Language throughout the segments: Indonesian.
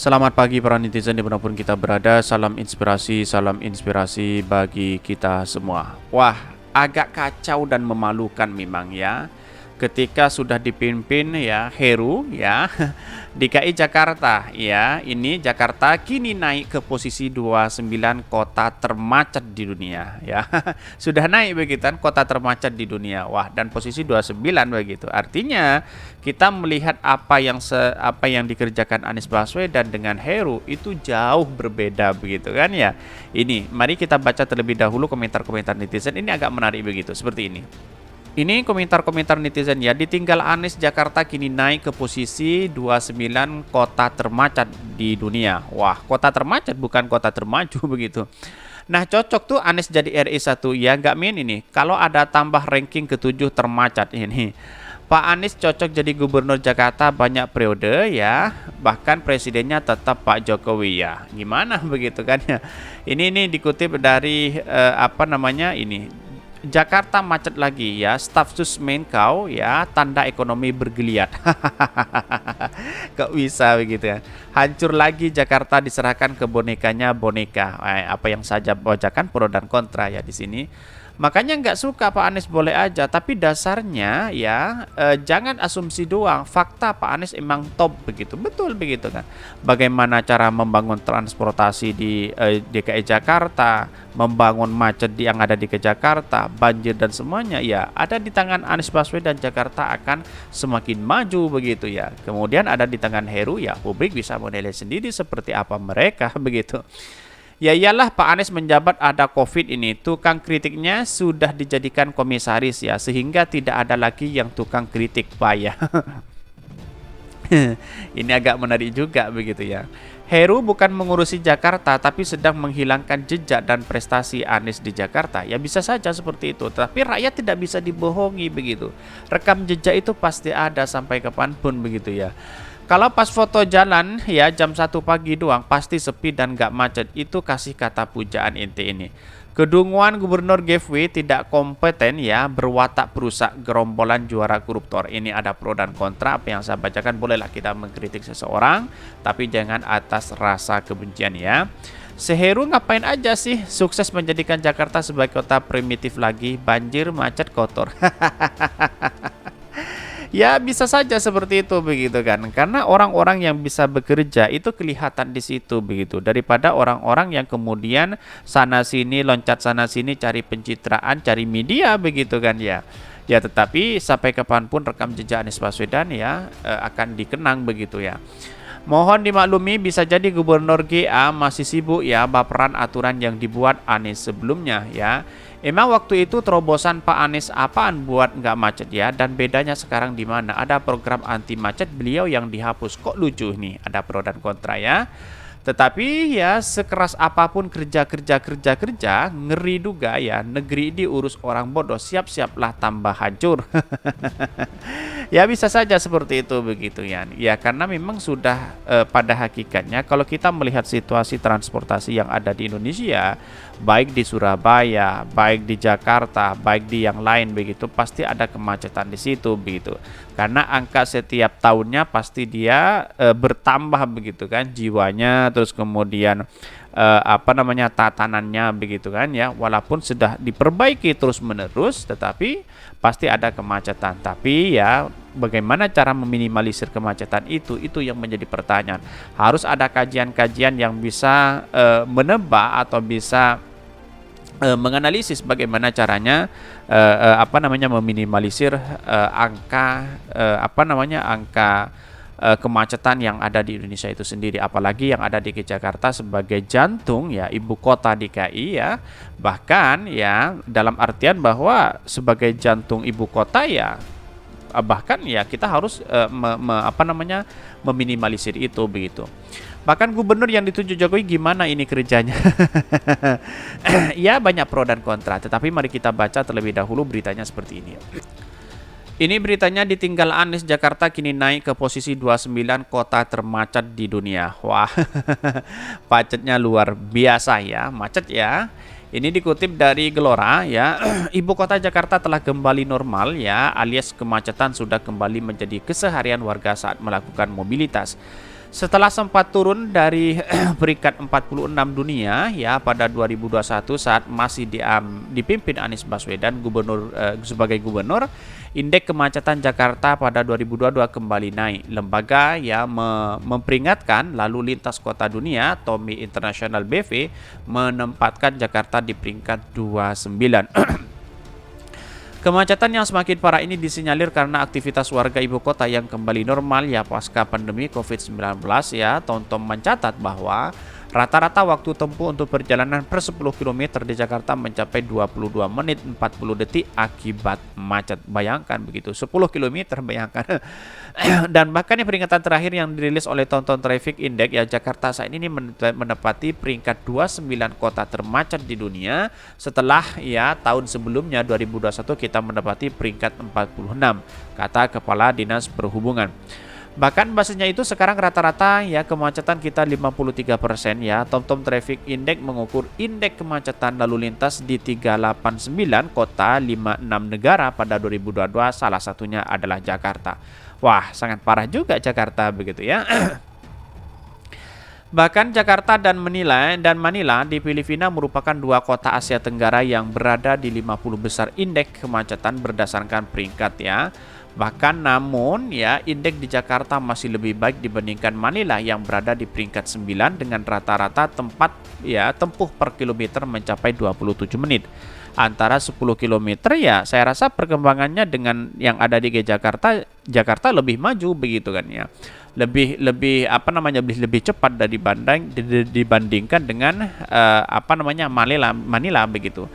Selamat pagi para netizen dimanapun kita berada. Salam inspirasi bagi kita semua. Wah, agak kacau dan memalukan memang ya. Ketika sudah dipimpin ya Heru ya DKI Jakarta ya. Ini Jakarta kini naik ke posisi 29 kota termacet di dunia ya. Sudah naik begitu kan kota termacet di dunia. Wah, dan posisi 29 begitu. Artinya kita melihat apa yang dikerjakan Anies Baswedan dengan Heru itu jauh berbeda begitu kan ya. Ini mari kita baca terlebih dahulu komentar-komentar netizen. Ini agak menarik begitu seperti ini. Ini komentar-komentar netizen ya. Ditinggal Anies, Jakarta kini naik ke posisi 29 kota termacet di dunia. Wah, kota termacet bukan kota termaju begitu. Nah, cocok tuh Anies jadi RI1 ya, nggak main ini. Kalau ada tambah ranking ke-7 termacet ini. Pak Anies cocok jadi gubernur Jakarta banyak periode ya. Bahkan presidennya tetap Pak Jokowi ya. Gimana begitu kan ya. Ini dikutip dari ini. Jakarta macet lagi ya, staf sus Menkau ya, tanda ekonomi bergeliat. Kok bisa begitu ya? Hancur lagi Jakarta diserahkan ke bonekanya boneka. Apa yang saja bacakan pro dan kontra ya di sini. Makanya nggak suka Pak Anies boleh aja, tapi dasarnya ya jangan asumsi doang. Fakta Pak Anies emang top begitu, betul begitu kan. Bagaimana cara membangun transportasi di DKI Jakarta, membangun macet yang ada di Jakarta, banjir dan semuanya ya ada di tangan Anies Baswedan. Jakarta akan semakin maju begitu ya. Kemudian ada di tangan Heru ya, publik bisa menilai sendiri seperti apa mereka begitu. Ya iyalah Pak Anies menjabat ada COVID ini, tukang kritiknya sudah dijadikan komisaris ya, sehingga tidak ada lagi yang tukang kritik Pak ya. Ini agak menarik juga begitu ya. Heru bukan mengurusi Jakarta, tapi sedang menghilangkan jejak dan prestasi Anies di Jakarta. Ya bisa saja seperti itu, tapi rakyat tidak bisa dibohongi begitu. Rekam jejak itu pasti ada sampai kapanpun begitu ya. Kalau pas foto jalan ya jam 1 pagi doang pasti sepi dan gak macet. Itu kasih kata pujaan inti ini. Kedunguan Gubernur Gefwe tidak kompeten ya, berwatak perusak gerombolan juara koruptor. Ini ada pro dan kontra. Apa yang saya bacakan bolehlah kita mengkritik seseorang, tapi jangan atas rasa kebencian ya. Seheru ngapain aja sih sukses menjadikan Jakarta sebagai kota primitif lagi, banjir, macet, kotor. Ya bisa saja seperti itu begitu kan. Karena orang-orang yang bisa bekerja itu kelihatan di situ begitu. Daripada orang-orang yang kemudian sana sini loncat sana sini cari pencitraan, cari media begitu kan ya. Ya tetapi sampai kapanpun rekam jejak Anies Baswedan ya akan dikenang begitu ya. Mohon dimaklumi bisa jadi Gubernur GA masih sibuk ya baperan aturan yang dibuat Anies sebelumnya ya. Emang waktu itu terobosan Pak Anies apaan buat nggak macet ya? Dan bedanya sekarang di mana? Ada program anti macet beliau yang dihapus. Kok lucu nih? Ada pro dan kontra ya. Tetapi ya sekeras apapun kerja, ngeri juga ya. Negeri diurus orang bodoh, siap-siaplah tambah hancur. Ya bisa saja seperti itu begitu ya. Ya karena memang sudah pada hakikatnya kalau kita melihat situasi transportasi yang ada di Indonesia, baik di Surabaya, baik di Jakarta, baik di yang lain begitu, pasti ada kemacetan di situ begitu. Karena angka setiap tahunnya pasti dia bertambah begitu kan jiwanya, terus kemudian tatanannya begitu kan ya. Walaupun sudah diperbaiki terus-menerus, tetapi pasti ada kemacetan. Tapi ya bagaimana cara meminimalisir kemacetan itu yang menjadi pertanyaan. Harus ada kajian-kajian yang bisa menebak atau bisa menganalisis bagaimana caranya meminimalisir angka kemacetan yang ada di Indonesia itu sendiri, apalagi yang ada di Jakarta sebagai jantung ya ibu kota DKI ya, bahkan ya dalam artian bahwa sebagai jantung ibu kota ya bahkan ya kita harus meminimalisir itu begitu. Bahkan gubernur yang dituju Jokowi gimana ini kerjanya? Ya banyak pro dan kontra, tetapi mari kita baca terlebih dahulu beritanya seperti ini. Ini beritanya ditinggal Anies, Jakarta kini naik ke posisi 29 kota termacet di dunia. Wah, macetnya luar biasa ya, macet ya. Ini dikutip dari Gelora ya, ibu kota Jakarta telah kembali normal ya, alias kemacetan sudah kembali menjadi keseharian warga saat melakukan mobilitas. Setelah sempat turun dari peringkat 46 dunia ya pada 2021 saat masih dipimpin Anies Baswedan sebagai gubernur, indeks kemacetan Jakarta pada 2022 kembali naik. Lembaga yang memperingatkan lalu lintas kota dunia, TOMI International BV, menempatkan Jakarta di peringkat 29. Kemacetan yang semakin parah ini disinyalir karena aktivitas warga ibu kota yang kembali normal ya pasca pandemi COVID-19 ya. TomTom mencatat bahwa rata-rata waktu tempuh untuk perjalanan per 10 km di Jakarta mencapai 22 menit 40 detik akibat macet. Bayangkan begitu, 10 km bayangkan. Dan bahkan yang peringatan terakhir yang dirilis oleh TomTom Traffic Index ya, Jakarta saat ini menempati peringkat 29 kota termacet di dunia setelah ya tahun sebelumnya 2021 kita mendapati peringkat 46, kata Kepala Dinas Perhubungan. Bahkan bahasanya itu sekarang rata-rata ya kemacetan kita 53% ya. TomTom Traffic Index mengukur indeks kemacetan lalu lintas di 389 kota 56 negara pada 2022, salah satunya adalah Jakarta. Wah, sangat parah juga Jakarta begitu ya. Bahkan Jakarta dan Manila di Filipina merupakan dua kota Asia Tenggara yang berada di 50 besar indeks kemacetan berdasarkan peringkat ya. Bahkan namun ya indeks di Jakarta masih lebih baik dibandingkan Manila yang berada di peringkat 9 dengan rata-rata tempuh per kilometer mencapai 27 menit. Antara 10 km ya saya rasa perkembangannya dengan yang ada di Jakarta lebih maju begitu kan ya. Lebih cepat dibandingkan dengan Manila begitu.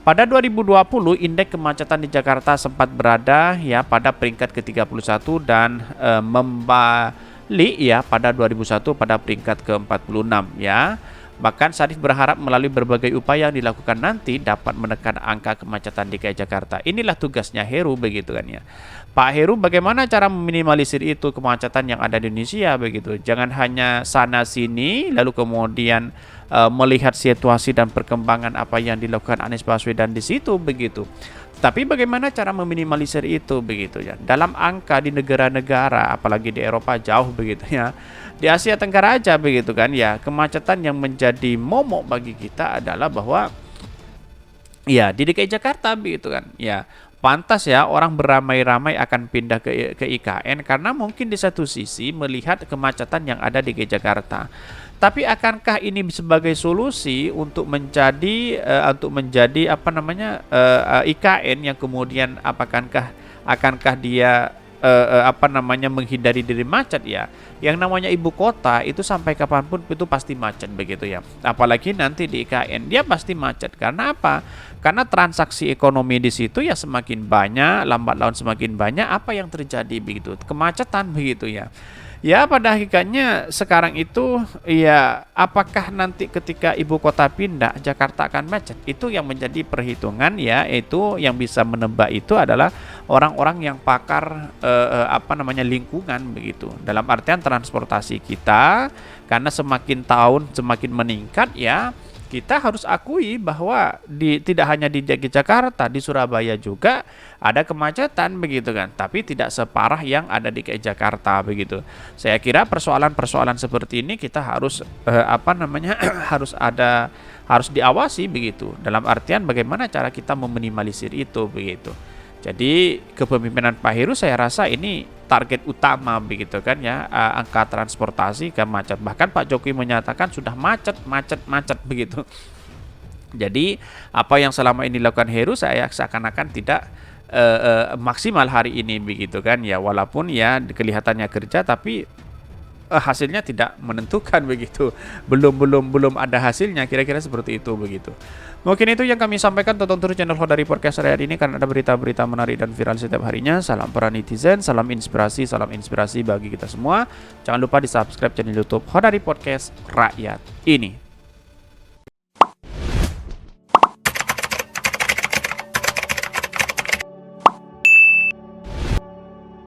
Pada 2020 indeks kemacetan di Jakarta sempat berada ya pada peringkat ke-31 dan membalik ya pada 2001 pada peringkat ke-46 ya. Bahkan Syarif berharap melalui berbagai upaya yang dilakukan nanti dapat menekan angka kemacetan DKI Jakarta. Inilah tugasnya Heru begitu kan ya. Pak Heru, bagaimana cara meminimalisir itu kemacetan yang ada di Indonesia begitu. Jangan hanya sana sini lalu kemudian melihat situasi dan perkembangan apa yang dilakukan Anies Baswedan di situ begitu. Tapi bagaimana cara meminimalisir itu begitu ya. Dalam angka di negara-negara apalagi di Eropa jauh begitu ya. Di Asia Tenggara aja begitu kan ya, kemacetan yang menjadi momok bagi kita adalah bahwa ya di DKI Jakarta begitu kan ya, pantas ya orang beramai-ramai akan pindah ke IKN karena mungkin di satu sisi melihat kemacetan yang ada di DKI Jakarta. Tapi akankah ini sebagai solusi untuk menjadi IKN yang kemudian akankah dia menghindari diri macet ya. Yang namanya ibu kota itu sampai kapanpun itu pasti macet begitu ya. Apalagi nanti di IKN dia pasti macet. Karena apa? Karena transaksi ekonomi di situ ya semakin banyak, lambat laun semakin banyak, apa yang terjadi begitu? Kemacetan begitu ya. Ya pada hakikatnya sekarang itu ya apakah nanti ketika ibu kota pindah Jakarta akan macet? Itu yang menjadi perhitungan ya, itu yang bisa menebak itu adalah orang-orang yang pakar lingkungan begitu. Dalam artian transportasi kita karena semakin tahun semakin meningkat ya. Kita harus akui bahwa tidak hanya di Jakarta, di Surabaya juga ada kemacetan begitu kan, tapi tidak separah yang ada di Jakarta begitu. Saya kira persoalan-persoalan seperti ini kita harus harus diawasi begitu. Dalam artian bagaimana cara kita meminimalisir itu begitu. Jadi kepemimpinan Pak Heru saya rasa ini target utama begitu kan ya, angka transportasi ke macet. Bahkan Pak Jokowi menyatakan sudah macet begitu. Jadi apa yang selama ini dilakukan Heru saya seakan-akan tidak maksimal hari ini begitu kan ya, walaupun ya kelihatannya kerja tapi hasilnya tidak menentukan begitu. Belum ada hasilnya, kira-kira seperti itu begitu. Mungkin itu yang kami sampaikan. Tonton terus channel Hodari Podcast hari ini karena ada berita-berita menarik dan viral setiap harinya. Salam para netizen, salam inspirasi bagi kita semua. Jangan lupa di subscribe channel YouTube Hodari Podcast Rakyat ini.